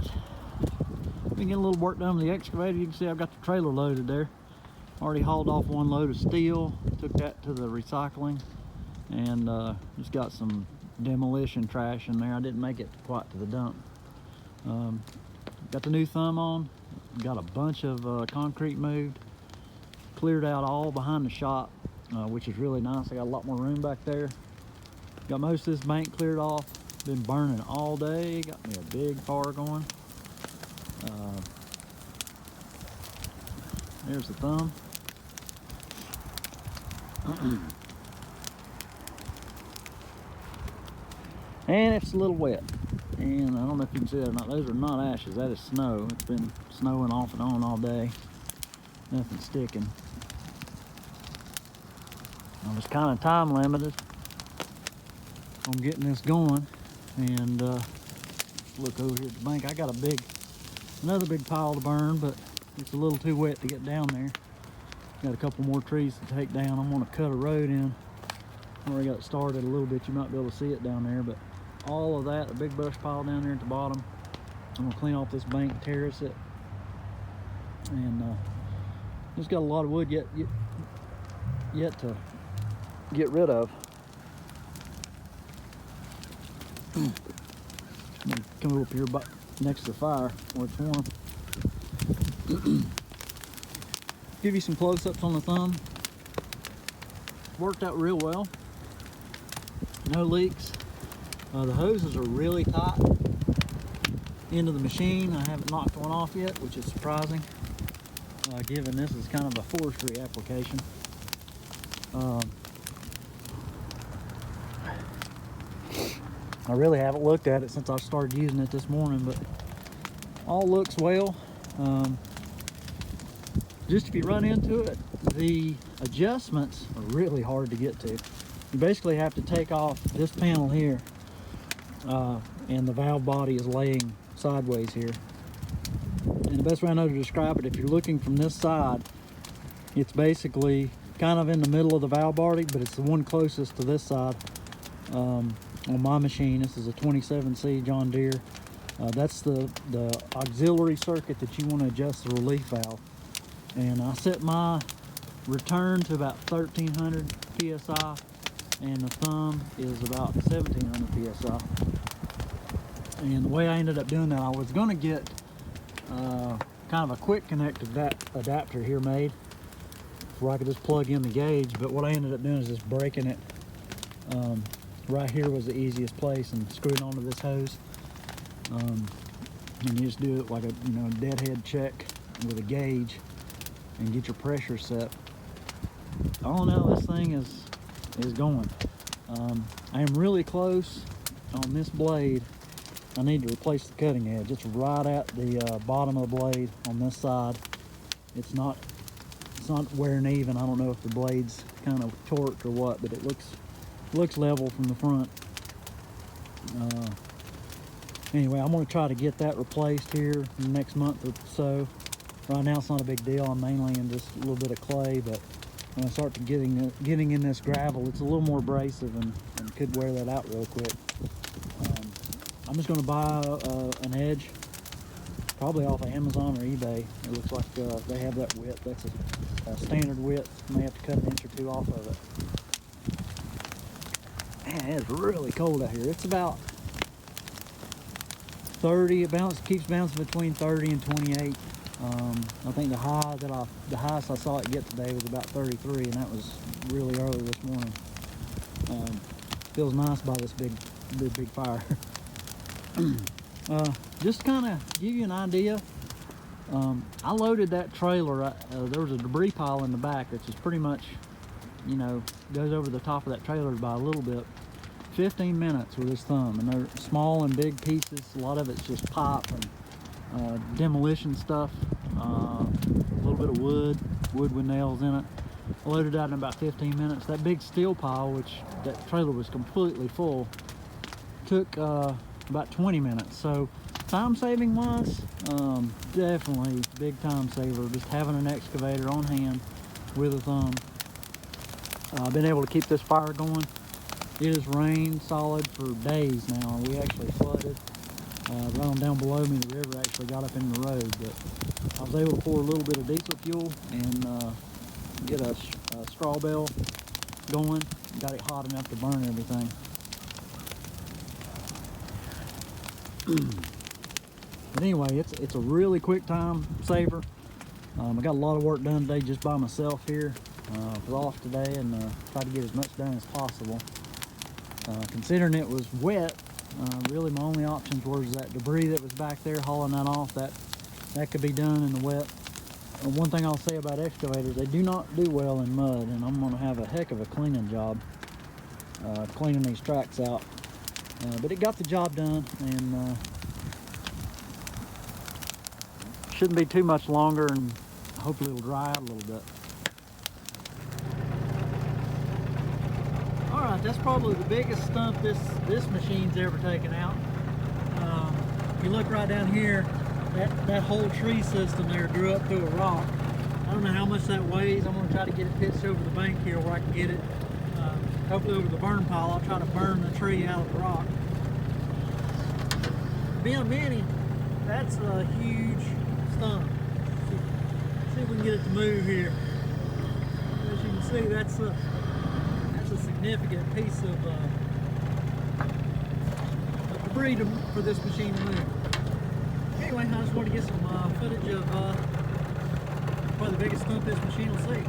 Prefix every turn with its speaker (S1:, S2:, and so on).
S1: right, been getting a little work done with the excavator. You can see I've got the trailer loaded there. Already hauled off one load of steel, took that to the recycling, and just got some demolition trash in there. I didn't make it quite to the dump. Got the new thumb on, got a bunch of concrete moved, cleared out all behind the shop, which is really nice. I got a lot more room back there. Got most of this bank cleared off. Been burning all day, got me a big fire going. There's the thumb. And it's a little wet. And I don't know if you can see that or not. Those are not ashes, that is snow. It's been snowing off and on all day. Nothing sticking. I was kind of time limited on getting this going. And look over here at the bank. I got another big pile to burn, but it's a little too wet to get down there. Got a couple more trees to take down. I'm gonna cut a road in. I already got it started a little bit. You might be able to see it down there, but all of that, a big brush pile down there at the bottom. I'm gonna clean off this bank, terrace it, and just got a lot of wood yet to get rid of. I'm gonna come up here next to the fire where it's warm. Give you some close-ups on the thumb. Worked out real well. No leaks. The hoses are really tight into the machine. I haven't knocked one off yet, which is surprising, given this is kind of a forestry application. I really haven't looked at it since I started using it this morning, but all looks well. Just if you run into it, the adjustments are really hard to get to. You basically have to take off this panel here, and the valve body is laying sideways here. And the best way I know to describe it, if you're looking from this side, it's basically kind of in the middle of the valve body, but it's the one closest to this side. On my machine, this is a 27C John Deere. That's the auxiliary circuit that you want to adjust the relief valve. And I set my return to about 1300 PSI, and the thumb is about 1700 PSI. And the way I ended up doing that, I was going to get kind of a quick connect adapter here made where I could just plug in the gauge, but what I ended up doing is just breaking it. Right here was the easiest place, and screwing onto this hose. And you just do it like a deadhead check with a gauge and get your pressure set. All in all, this thing is going. I am really close on this blade. I need to replace the cutting edge. It's right at the bottom of the blade on this side. It's not wearing even. I don't know if the blade's kind of torqued or what, but it looks level from the front. Anyway, I'm going to try to get that replaced here in the next month or so. Right now it's not a big deal. I'm mainly in just a little bit of clay, but when I start to getting in this gravel, it's a little more abrasive and could wear that out real quick. I'm just going to buy an edge, probably off of Amazon or eBay. It looks like they have that width. That's a standard width. You may have to cut an inch or two off of it. Man, it's really cold out here. It's about 30. It keeps bouncing between 30 and 28. I think the highest I saw it get today was about 33, and that was really early this morning. Feels nice by this big fire. Just kind of give you an idea. I loaded that trailer. There was a debris pile in the back that's just pretty much, goes over the top of that trailer by a little bit. 15 minutes with this thumb, and they're small and big pieces. A lot of it's just pipe and demolition stuff. A little bit of wood with nails in it. I loaded out in about 15 minutes. That big steel pile, which that trailer was completely full, took about 20 minutes. So time saving wise, definitely big time saver, just having an excavator on hand with a thumb. I've been able to keep this fire going. It has rained solid for days now. We actually flooded Right on down below me, the river actually got up in the road, but I was able to pour a little bit of diesel fuel and get a straw bale going. Got it hot enough to burn everything. But anyway, it's a really quick time saver. I got a lot of work done today just by myself here. I was off today and tried to get as much done as possible. Considering it was wet, really my only options was that debris that was back there, hauling that off. That could be done in the wet. One thing I'll say about excavators, they do not do well in mud, and I'm going to have a heck of a cleaning job cleaning these tracks out. But it got the job done, and shouldn't be too much longer, and hopefully it'll dry out a little bit. All right, that's probably the biggest stump this machine's ever taken out. If you look right down here, that whole tree system there grew up through a rock. I don't know how much that weighs. I'm going to try to get it pitched over the bank here where I can get it, hopefully over the burn pile. I'll try to burn the tree out of the rock. Being a Mini, that's a huge stump. See if we can get it to move here. As you can see, that's a significant piece of debris for this machine to move. Anyway, I just want to get some footage of probably the biggest stump this machine will see.